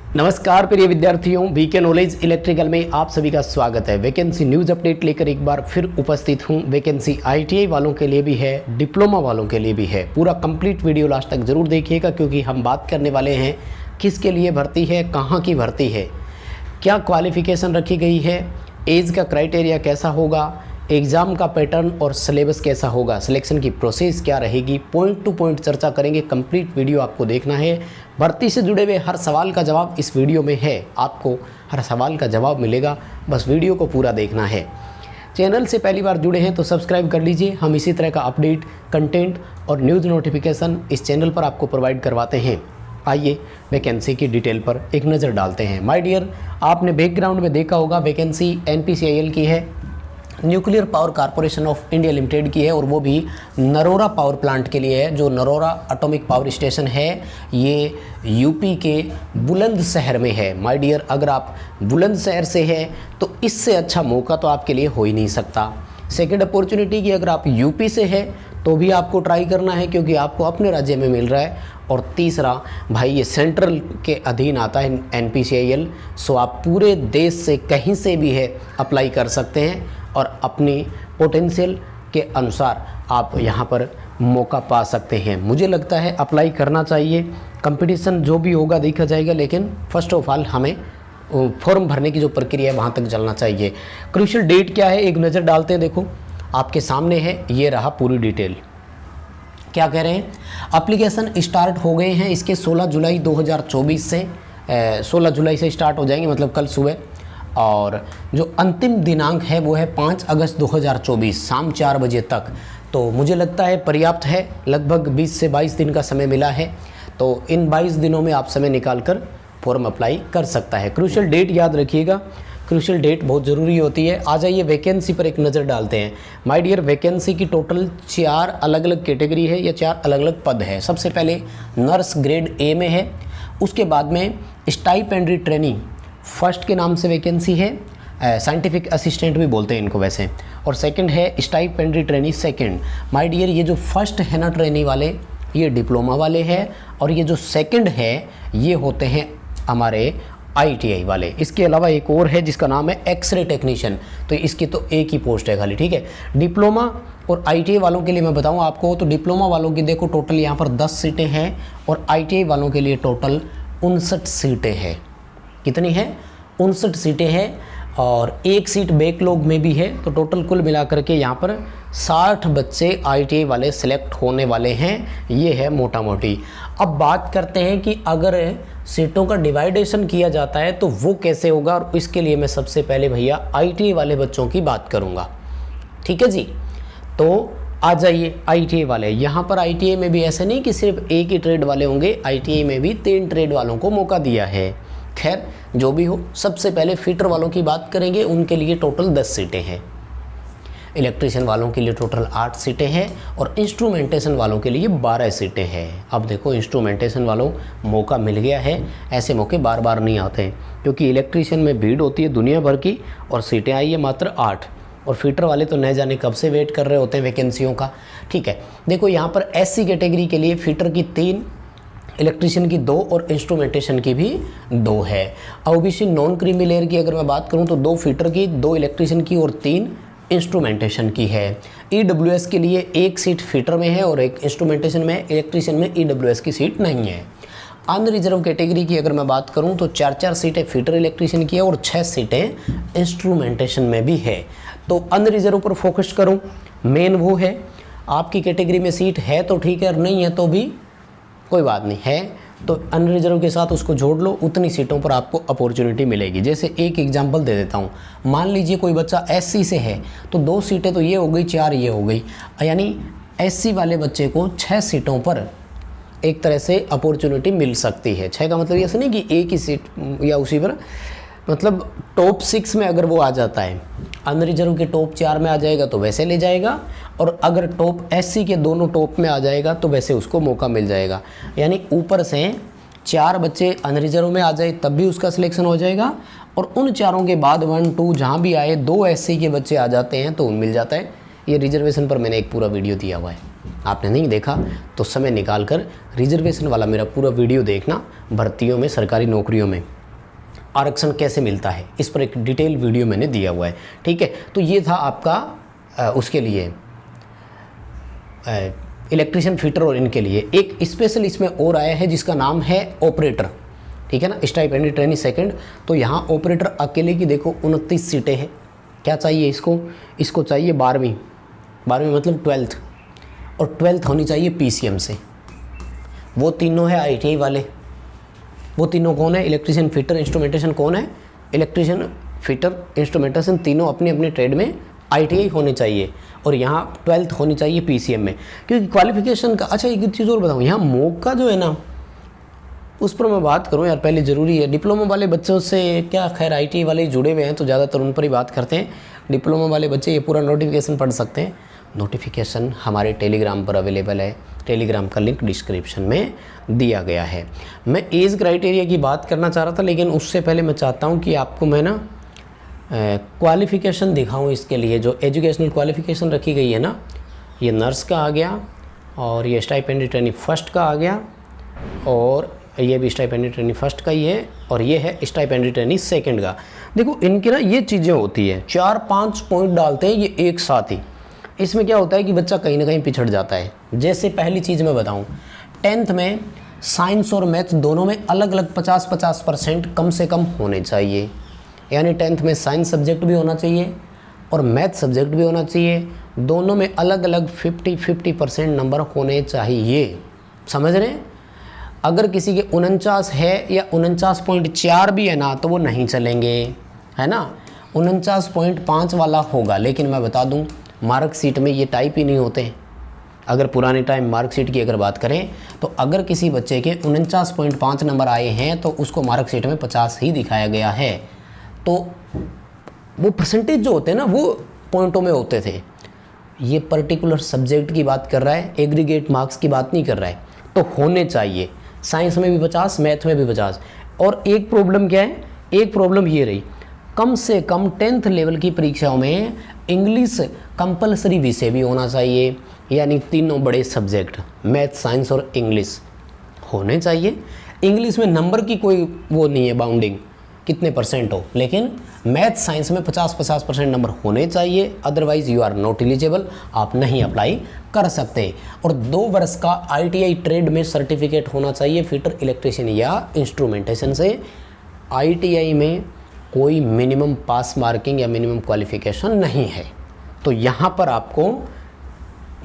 नमस्कार प्रिय विद्यार्थियों, वीके नॉलेज इलेक्ट्रिकल में आप सभी का स्वागत है। वैकेंसी न्यूज़ अपडेट लेकर एक बार फिर उपस्थित हूं। वैकेंसी आईटीआई वालों के लिए भी है, डिप्लोमा वालों के लिए भी है। पूरा कंप्लीट वीडियो लास्ट तक ज़रूर देखिएगा, क्योंकि हम बात करने वाले हैं किसके लिए भर्ती है, कहाँ की भर्ती है, क्या क्वालिफ़िकेशन रखी गई है, एज का क्राइटेरिया कैसा होगा, एग्ज़ाम का पैटर्न और सिलेबस कैसा होगा, सिलेक्शन की प्रोसेस क्या रहेगी, पॉइंट टू पॉइंट चर्चा करेंगे। कंप्लीट वीडियो आपको देखना है। भर्ती से जुड़े हुए हर सवाल का जवाब इस वीडियो में है। आपको हर सवाल का जवाब मिलेगा, बस वीडियो को पूरा देखना है। चैनल से पहली बार जुड़े हैं तो सब्सक्राइब कर लीजिए। हम इसी तरह का अपडेट, कंटेंट और न्यूज़ नोटिफिकेशन इस चैनल पर आपको प्रोवाइड करवाते हैं। आइए वैकेंसी की डिटेल पर एक नज़र डालते हैं। माय डियर, आपने बैकग्राउंड में देखा होगा वैकेंसी NPCIL की है, nuclear power corporation of India limited की है, और वो भी नरोरा पावर प्लांट के लिए है। जो नरोरा एटॉमिक पावर स्टेशन है ये यूपी के बुलंदशहर में है। माय डियर, अगर आप बुलंदशहर से हैं तो इससे अच्छा मौका तो आपके लिए हो ही नहीं सकता। सेकंड अपॉर्चुनिटी की अगर आप यूपी से हैं तो भी आपको ट्राई करना है, क्योंकि आपको अपने राज्य में मिल रहा है। और तीसरा भाई, ये सेंट्रल के अधीन आता है NPCIL, सो आप पूरे देश से कहीं से भी है अप्लाई कर सकते हैं और अपनी पोटेंशियल के अनुसार आप यहाँ पर मौका पा सकते हैं। मुझे लगता है अप्लाई करना चाहिए। कंपटीशन जो भी होगा देखा जाएगा, लेकिन फर्स्ट ऑफ ऑल हमें फॉर्म भरने की जो प्रक्रिया है वहाँ तक चलना चाहिए। क्रूशियल डेट क्या है, एक नज़र डालते हैं। देखो आपके सामने है, ये रहा पूरी डिटेल। क्या कह रहे हैं, एप्लीकेशन स्टार्ट हो गए हैं इसके 16 जुलाई 2024 से 16 जुलाई से स्टार्ट हो जाएंगे, मतलब कल सुबह। और जो अंतिम दिनांक है वो है 5 अगस्त 2024 शाम 4 बजे तक। तो मुझे लगता है पर्याप्त है, लगभग 20 से 22 दिन का समय मिला है। तो इन 22 दिनों में आप समय निकाल कर फॉर्म अप्लाई कर सकता है। क्रूशियल डेट याद रखिएगा, क्रूशियल डेट बहुत ज़रूरी होती है। आ जाइए वैकेंसी पर एक नज़र डालते हैं। माय डियर, वैकेंसी की टोटल 4 अलग अलग कैटेगरी है या 4 अलग अलग पद है। सबसे पहले नर्स ग्रेड A में है, उसके बाद में स्टाइपेंडरी ट्रेनिंग फर्स्ट के नाम से वैकेंसी है, साइंटिफिक असिस्टेंट भी बोलते हैं इनको वैसे, और सेकंड है stipendiary training second. My dear, ये जो फर्स्ट है ना ट्रेनिंग वाले, ये डिप्लोमा वाले हैं, और ये जो सेकंड है ये होते हैं हमारे ITI वाले। इसके अलावा एक और है जिसका नाम है एक्सरे टेक्नीशियन, तो इसकी तो एक ही पोस्ट है खाली, ठीक है। डिप्लोमा और ITI वालों के लिए मैं बताऊं आपको, तो डिप्लोमा वालों की देखो टोटल यहाँ पर 10 सीटें हैं, और ITI वालों के लिए टोटल 59 सीटें हैं। कितनी है? 59 सीटें हैं, और एक सीट बैकलॉग में भी है। तो टोटल कुल मिलाकर के यहाँ पर 60 बच्चे ITI वाले सिलेक्ट होने वाले हैं। ये है मोटा मोटी। अब बात करते हैं कि अगर सीटों का डिवाइडेशन किया जाता है तो वो कैसे होगा, और इसके लिए मैं सबसे पहले भैया ITI वाले बच्चों की बात करूँगा, ठीक है जी। तो आ जाइए ITI वाले। यहाँ पर ITI में भी ऐसे नहीं कि सिर्फ एक ही ट्रेड वाले होंगे, ITI में भी 3 ट्रेड वालों को मौका दिया है। खैर जो भी हो, सबसे पहले फिटर वालों की बात करेंगे। उनके लिए टोटल 10 सीटें हैं, इलेक्ट्रीशियन वालों के लिए टोटल 8 सीटें हैं, और इंस्ट्रूमेंटेशन वालों के लिए 12 सीटें हैं। अब देखो इंस्ट्रूमेंटेशन वालों मौका मिल गया है, ऐसे मौके बार बार नहीं आते हैं, क्योंकि इलेक्ट्रीशियन में भीड़ होती है दुनिया भर की, और सीटें आई है मात्र 8। और फिटर वाले तो न जाने कब से वेट कर रहे होते हैं वैकेंसियों का, ठीक है। देखो यहाँ पर SC कैटेगरी के लिए फिटर की 3, इलेक्ट्रीशियन की 2 और इंस्ट्रूमेंटेशन की भी 2 है। OBC नॉन क्रीमी लेयर की अगर मैं बात करूं तो 2 फिटर की, 2 इलेक्ट्रीशियन की और 3 इंस्ट्रूमेंटेशन की है। EWS के लिए 1 सीट फिटर में है और 1 इंस्ट्रूमेंटेशन में। इलेक्ट्रीशियन में EWS की सीट नहीं है। अनरिजर्व कैटेगरी की अगर मैं बात करूं तो 4-4 सीटें फिटर इलेक्ट्रीशियन की है और 6 सीटें इंस्ट्रूमेंटेशन में भी है। तो अनरिजर्व पर फोकस करूं, मेन वो है। आपकी कैटेगरी में सीट है तो ठीक है, नहीं है तो भी कोई बात नहीं है, तो अनरिजर्व के साथ उसको जोड़ लो, उतनी सीटों पर आपको अपॉर्चुनिटी मिलेगी। जैसे एक एग्जांपल दे देता हूँ, मान लीजिए कोई बच्चा SC से है तो 2 सीटें तो ये हो गई, 4 ये हो गई, यानी SC वाले बच्चे को 6 सीटों पर एक तरह से अपॉर्चुनिटी मिल सकती है। 6 का मतलब ऐसा नहीं कि एक ही सीट या उसी पर, मतलब टॉप 6 में अगर वो आ जाता है, अनरिजर्व के टॉप 4 में आ जाएगा तो वैसे ले जाएगा, और अगर टॉप SC के दोनों टॉप में आ जाएगा तो वैसे उसको मौका मिल जाएगा। यानी ऊपर से 4 बच्चे अनरिजर्व में आ जाए तब भी उसका सिलेक्शन हो जाएगा, और उन चारों के बाद 1, 2 जहाँ भी आए 2 SC के बच्चे आ जाते हैं तो मिल जाता है। ये रिजर्वेशन पर मैंने एक पूरा वीडियो दिया हुआ है, आपने नहीं देखा तो समय निकाल कर रिजर्वेशन वाला मेरा पूरा वीडियो देखना, भर्तियों में, सरकारी नौकरियों में। आरक्षण कैसे मिलता है, इस पर एक डिटेल वीडियो मैंने दिया हुआ है। ठीक है, तो ये था आपका उसके लिए इलेक्ट्रिशियन, फिटर और इनके लिए। एक स्पेशल इसमें और आया है जिसका नाम है ऑपरेटर। ठीक है ना, स्टाइपेंडी ट्रेनी सेकंड। तो यहाँ ऑपरेटर अकेले की देखो 29 सीटें हैं। क्या चाहिए इसको चाहिए 12वीं मतलब 12th, और 12th होनी चाहिए PCM से। वो तीनों है ITI वाले। वो तीनों कौन है? Electrician, fitter, instrumentation. कौन है? इलेक्ट्रिशियन, फिटर, इंस्ट्रूमेंटेशन, तीनों अपने अपने ट्रेड में ITI होने चाहिए, और यहाँ 12th होनी चाहिए PCM में, क्योंकि क्वालिफिकेशन का। अच्छा एक चीज़ और बताऊँ, यहाँ मॉक का जो है ना, उस पर मैं बात करूँ यार, पहले ज़रूरी है। डिप्लोमा वाले बच्चों से क्या, खैर ITI वाले जुड़े हुए हैं तो ज़्यादातर उन पर ही बात करते हैं। डिप्लोमा वाले बच्चे ये पूरा नोटिफिकेशन पढ़ सकते हैं। नोटिफिकेशन हमारे टेलीग्राम पर अवेलेबल है, टेलीग्राम का लिंक डिस्क्रिप्शन में दिया गया है। मैं एज क्राइटेरिया की बात करना चाह रहा था, लेकिन उससे पहले मैं चाहता हूँ कि आपको मैं ना क्वालिफ़िकेशन दिखाऊँ। इसके लिए जो एजुकेशनल क्वालिफ़िकेशन रखी गई है ना, ये नर्स का आ गया, और ये स्टाइपेंडी ट्रेनी फर्स्ट का आ गया, और ये भी स्टाइपेंडी ट्रेनी फर्स्ट का ही है, और ये है स्टाइपेंडी ट्रेनी सेकंड का। देखो इनकी ना ये चीज़ें होती है, 4-5 पॉइंट डालते हैं ये एक साथ ही। इसमें क्या होता है कि बच्चा कहीं ना कहीं पिछड़ जाता है। जैसे पहली चीज़ मैं बताऊं, 10th में साइंस और मैथ दोनों में अलग अलग 50-50% कम से कम होने चाहिए। यानी 10th में साइंस सब्जेक्ट भी होना चाहिए और मैथ सब्जेक्ट भी होना चाहिए। दोनों में अलग अलग 50-50% नंबर होने चाहिए। समझ रहे हैं? अगर किसी के 49 है या 49.4 भी है ना, तो वो नहीं चलेंगे, है ना। 49.5 वाला होगा, लेकिन मैं बता दूं मार्कशीट में ये टाइप ही नहीं होते हैं। अगर पुराने टाइम मार्कशीट की अगर बात करें, तो अगर किसी बच्चे के 49.5 नंबर आए हैं तो उसको मार्कशीट में 50 ही दिखाया गया है। तो वो परसेंटेज जो होते हैं ना, वो पॉइंटों में होते थे। ये पर्टिकुलर सब्जेक्ट की बात कर रहा है, एग्रीगेट मार्क्स की बात नहीं कर रहा है। तो होने चाहिए, साइंस में भी 50, मैथ में भी 50। और एक प्रॉब्लम क्या है? एक प्रॉब्लम ये रही, कम से कम 10th लेवल की परीक्षाओं में इंग्लिश कंपलसरी विषय भी होना चाहिए। यानी तीनों बड़े सब्जेक्ट मैथ, साइंस और इंग्लिश होने चाहिए। इंग्लिश में नंबर की कोई वो नहीं है बाउंडिंग, कितने परसेंट हो, लेकिन मैथ साइंस में 50% नंबर होने चाहिए। Otherwise you are not eligible, आप नहीं अप्लाई कर सकते। और 2 वर्ष का ITI ट्रेड में सर्टिफिकेट होना चाहिए, फिटर, इलेक्ट्रिशियन या इंस्ट्रूमेंटेशन से। ITI में कोई मिनिमम पास मार्किंग या मिनिमम क्वालिफिकेशन नहीं है, तो यहाँ पर आपको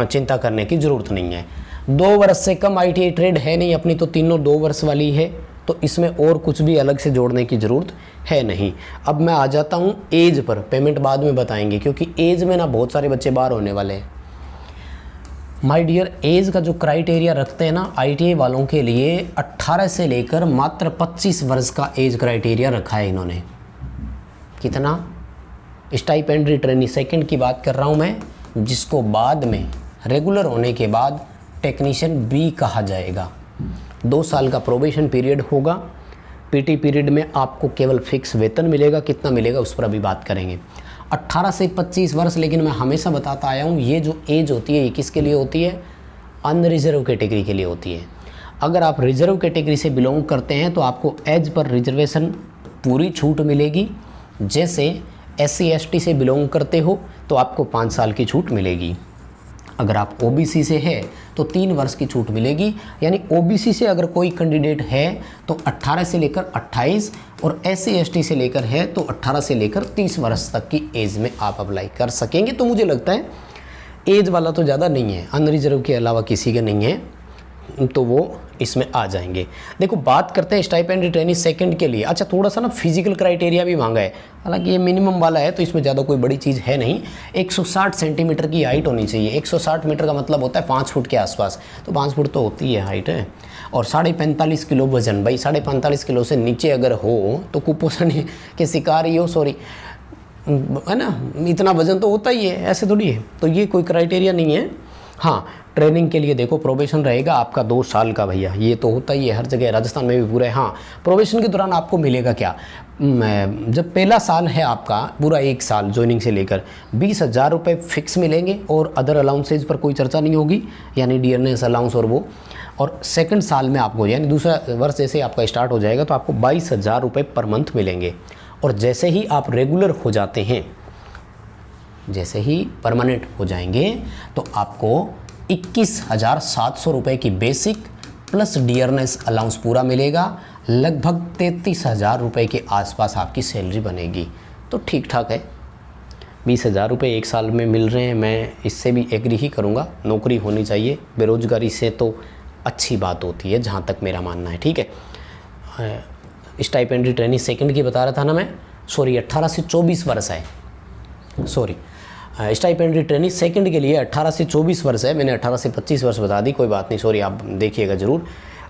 चिंता करने की ज़रूरत नहीं है। 2 वर्ष से कम ITI ट्रेड है नहीं अपनी, तो तीनों 2 वर्ष वाली है, तो इसमें और कुछ भी अलग से जोड़ने की ज़रूरत है नहीं। अब मैं आ जाता हूँ एज पर, पेमेंट बाद में बताएंगे, क्योंकि एज में ना बहुत सारे बच्चे बाहर होने वाले हैं। माय डियर, एज का जो क्राइटेरिया रखते हैं ना ITI वालों के लिए, 18 से लेकर मात्र 25 वर्ष का एज क्राइटेरिया रखा है इन्होंने। कितना? स्टाइपेंडरी ट्रेनी सेकंड की बात कर रहा हूँ मैं, जिसको बाद में रेगुलर होने के बाद टेक्नीशियन B कहा जाएगा। 2 साल का प्रोबेशन पीरियड होगा। PT पीरियड में आपको केवल फिक्स वेतन मिलेगा, कितना मिलेगा उस पर अभी बात करेंगे। 18 से 25 वर्ष, लेकिन मैं हमेशा बताता आया हूँ, ये जो एज होती है ये किसके लिए होती है? अनरिजर्व कैटेगरी के लिए होती है। अगर आप रिजर्व कैटेगरी से बिलोंग करते हैं तो आपको एज पर रिजर्वेशन पूरी छूट मिलेगी। जैसे SC ST से बिलोंग करते हो तो आपको 5 साल की छूट मिलेगी। अगर आप OBC से है तो 3 वर्ष की छूट मिलेगी। यानी OBC से अगर कोई कैंडिडेट है तो 18 से लेकर 28, और SC ST से लेकर है तो 18 से लेकर 30 वर्ष तक की एज में आप अप्लाई कर सकेंगे। तो मुझे लगता है एज वाला तो ज़्यादा नहीं है, अनरिजर्व के अलावा किसी का नहीं है, तो वो इसमें आ जाएंगे। देखो बात करते हैं स्टाइपेंडी ट्रेनी सेकंड के लिए। अच्छा, थोड़ा सा ना फिजिकल क्राइटेरिया भी मांगा है, हालांकि ये मिनिमम वाला है तो इसमें ज़्यादा कोई बड़ी चीज़ है नहीं। 160 सेंटीमीटर की हाइट होनी चाहिए। 160 मीटर का मतलब होता है 5 फुट के आसपास, तो 5 फुट तो होती है हाइट है। और 45.5 किलो वजन, भाई 45.5 किलो से नीचे अगर हो तो कुपोषण के शिकार ही हो, सॉरी, है ना, इतना वजन तो होता ही है, ऐसे थोड़ी है। तो ये कोई क्राइटेरिया नहीं है। हाँ, ट्रेनिंग के लिए देखो प्रोबेशन रहेगा आपका 2 साल का, भैया ये तो होता ही है हर जगह, राजस्थान में भी पूरा है। हाँ, प्रोबेशन के दौरान आपको मिलेगा क्या? जब पहला साल है आपका, पूरा 1 साल ज्वाइनिंग से लेकर 20,000 रुपये फिक्स मिलेंगे, और अदर अलाउंसेज पर कोई चर्चा नहीं होगी, यानी डियरनेस अलाउंस और वो। और सेकंड साल में आपको यानी दूसरा वर्ष जैसे आपका स्टार्ट हो जाएगा तो आपको 22,000 रुपये पर मंथ मिलेंगे। और जैसे ही आप रेगुलर हो जाते हैं, जैसे ही परमानेंट हो जाएंगे तो आपको 21,700 रुपये की बेसिक प्लस डियरनेस अलाउंस पूरा मिलेगा। लगभग 33,000 रुपये के आसपास आपकी सैलरी बनेगी। तो ठीक ठाक है, 20,000 रुपये एक साल में मिल रहे हैं। मैं इससे भी एग्री ही करूँगा, नौकरी होनी चाहिए, बेरोज़गारी से तो अच्छी बात होती है जहाँ तक मेरा मानना है। ठीक है, स्टाइपेंडरी ट्रेनिंग सेकंड की बता रहा था ना मैं, सॉरी 18 से 24 वर्ष है, सॉरी स्टाइपेंडरी ट्रेनिंग सेकंड के लिए 18 से 24 वर्ष है। मैंने 18 से 25 वर्ष बता दी, कोई बात नहीं, सॉरी, आप देखिएगा ज़रूर।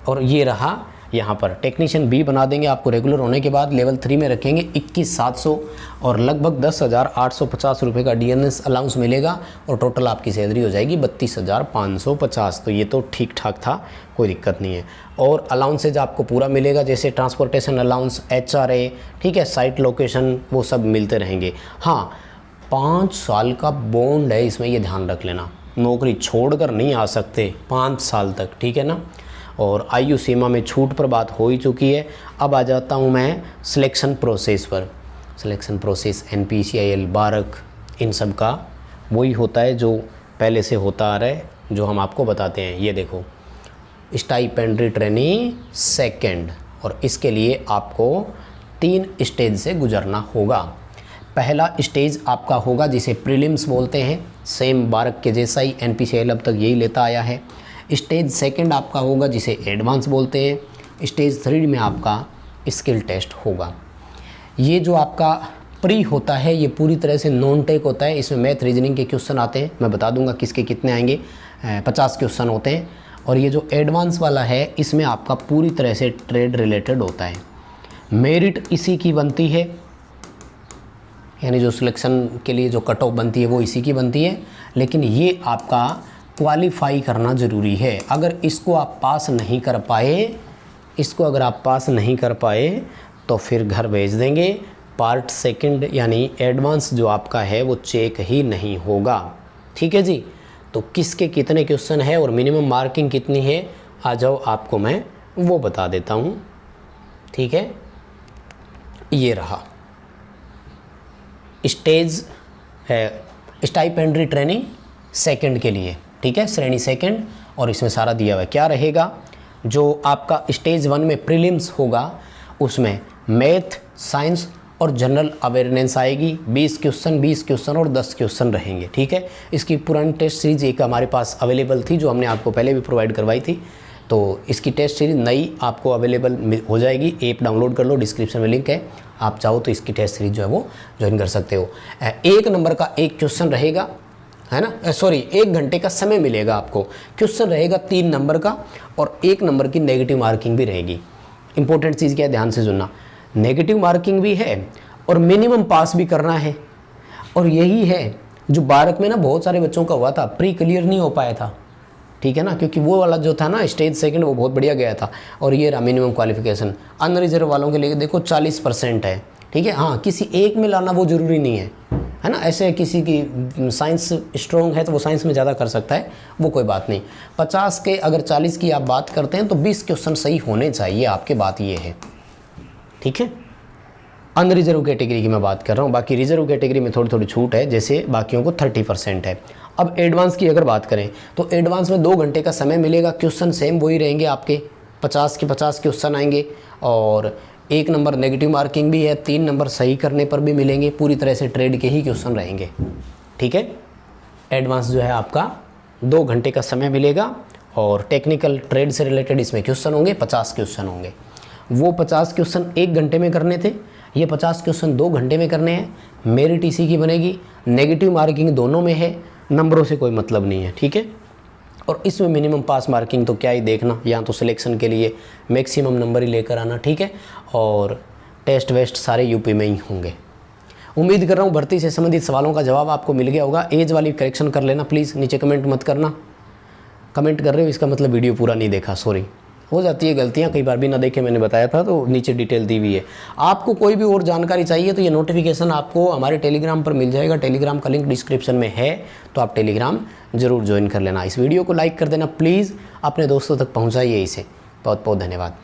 और ये रहा यहाँ पर टेक्नीशियन बी बना देंगे आपको रेगुलर होने के बाद, लेवल 3 में रखेंगे 21,700 और लगभग 10,850 रुपये का डीएनएस अलाउंस मिलेगा और टोटल आपकी सैलरी हो जाएगी 32,550। तो ये तो ठीक ठाक था, कोई दिक्कत नहीं है। और अलाउंसेज आपको पूरा मिलेगा, जैसे ट्रांसपोर्टेशन अलाउंस, HRA, ठीक है, साइट लोकेशन, वो सब मिलते रहेंगे। हाँ, 5 साल का बॉन्ड है इसमें, ये ध्यान रख लेना, नौकरी छोड़कर नहीं आ सकते 5 साल तक, ठीक है ना। और आयु सीमा में छूट पर बात हो ही चुकी है। अब आ जाता हूँ मैं सिलेक्शन प्रोसेस पर। सिलेक्शन प्रोसेस NPCIL, बारक, इन सब का वही होता है जो पहले से होता आ रहा है, जो हम आपको बताते हैं। ये देखो, स्टाइपेंडरी ट्रेनिंग सेकंड, और इसके लिए आपको 3 स्टेज से गुजरना होगा। पहला स्टेज आपका होगा जिसे प्रीलिम्स बोलते हैं, सेम बारक के जैसा ही NPCIL अब तक यही लेता आया है। स्टेज सेकंड आपका होगा जिसे एडवांस बोलते हैं। स्टेज 3 में आपका स्किल टेस्ट होगा। ये जो आपका प्री होता है ये पूरी तरह से नॉन टेक होता है, इसमें मैथ रीजनिंग के क्वेश्चन आते हैं, मैं बता दूंगा किसके कितने आएंगे, 50 क्वेश्चन होते हैं। और ये जो एडवांस वाला है इसमें आपका पूरी तरह से ट्रेड रिलेटेड होता है। मेरिट इसी की बनती है, यानी जो सिलेक्शन के लिए जो कट ऑफ बनती है वो इसी की बनती है, लेकिन ये आपका क्वालिफाई करना ज़रूरी है। अगर इसको आप पास नहीं कर पाए, इसको अगर आप पास नहीं कर पाए तो फिर घर भेज देंगे। पार्ट सेकंड यानी एडवांस जो आपका है वो चेक ही नहीं होगा, ठीक है जी। तो किसके कितने क्वेश्चन है और मिनिमम मार्किंग कितनी है, आ जाओ आपको मैं वो बता देता हूँ, ठीक है। ये रहा स्टेज है स्टाइपेंडरी ट्रेनिंग सेकंड के लिए, ठीक है, श्रेणी सेकंड, और इसमें सारा दिया हुआ है। क्या रहेगा, जो आपका स्टेज 1 में प्रीलिम्स होगा उसमें मैथ, साइंस और जनरल अवेयरनेस आएगी। 20 क्वेश्चन और 10 क्वेश्चन रहेंगे, ठीक है। इसकी पुरानी टेस्ट सीरीज एक हमारे पास अवेलेबल थी जो हमने आपको पहले भी प्रोवाइड करवाई थी, तो इसकी टेस्ट सीरीज नई आपको अवेलेबल हो जाएगी। ऐप डाउनलोड कर लो, डिस्क्रिप्शन में लिंक है, आप चाहो तो इसकी टेस्ट सीरीज जो है वो ज्वाइन कर सकते हो। 1 नंबर का 1 क्वेश्चन रहेगा, है ना, सॉरी 1 घंटे का समय मिलेगा आपको। क्वेश्चन रहेगा 3 नंबर का और 1 नंबर की नेगेटिव मार्किंग भी रहेगी। इंपॉर्टेंट चीज़ क्या है, ध्यान से सुनना, नेगेटिव मार्किंग भी है और मिनिमम पास भी करना है। और यही है जो बारक में ना बहुत सारे बच्चों का हुआ था, प्री क्लियर नहीं हो पाया था, ठीक है ना, क्योंकि वो वाला जो था ना स्टेज सेकंड वो बहुत बढ़िया गया था। और ये रहा मिनिमम क्वालिफिकेशन। अनरिजर्व वालों के लिए देखो 40% है, ठीक है। हाँ, किसी एक में लाना वो ज़रूरी नहीं है ना। ऐसे किसी की साइंस स्ट्रॉन्ग है तो वो साइंस में ज़्यादा कर सकता है, वो कोई बात नहीं। 50 के अगर 40 की आप बात करते हैं तो 20 क्वेश्चन सही होने चाहिए आपके, बात ये है, ठीक है। अनरिजर्व कैटेगरी की मैं बात कर रहा हूँ, बाकी रिजर्व कैटेगरी में थोड़ी थोड़ी छूट है, जैसे बाकियों को 30% है। अब एडवांस की अगर बात करें तो एडवांस में 2 घंटे का समय मिलेगा। क्वेश्चन सेम वही रहेंगे आपके, 50 के 50 क्वेश्चन आएंगे और 1 नंबर नेगेटिव मार्किंग भी है, 3 नंबर सही करने पर भी मिलेंगे। पूरी तरह से ट्रेड के ही क्वेश्चन रहेंगे, ठीक है। एडवांस जो है आपका 2 घंटे का समय मिलेगा और टेक्निकल ट्रेड से रिलेटेड इसमें क्वेश्चन होंगे, 50 क्वेश्चन होंगे। वो 50 क्वेश्चन 1 घंटे में करने थे, ये 50 क्वेश्चन 2 घंटे में करने हैं। मेरिट इसी की बनेगी, नेगेटिव मार्किंग दोनों में है, नंबरों से कोई मतलब नहीं है, ठीक है। और इसमें मिनिमम पास मार्किंग तो क्या ही देखना, या तो सिलेक्शन के लिए मैक्सिमम नंबर ही लेकर आना, ठीक है। और टेस्ट वेस्ट सारे यूपी में ही होंगे। उम्मीद कर रहा हूँ भर्ती से संबंधित सवालों का जवाब आपको मिल गया होगा। एज वाली करेक्शन कर लेना प्लीज़, नीचे कमेंट मत करना। कमेंट कर रहे हो इसका मतलब वीडियो पूरा नहीं देखा, सॉरी। हो जाती है गलतियाँ, कई बार बिना देखे मैंने बताया था, तो नीचे डिटेल दी हुई है। आपको कोई भी और जानकारी चाहिए तो ये नोटिफिकेशन आपको हमारे टेलीग्राम पर मिल जाएगा, टेलीग्राम का लिंक डिस्क्रिप्शन में है, तो आप टेलीग्राम ज़रूर ज्वाइन कर लेना। इस वीडियो को लाइक कर देना प्लीज़, अपने दोस्तों तक पहुँचाइए इसे। बहुत बहुत धन्यवाद।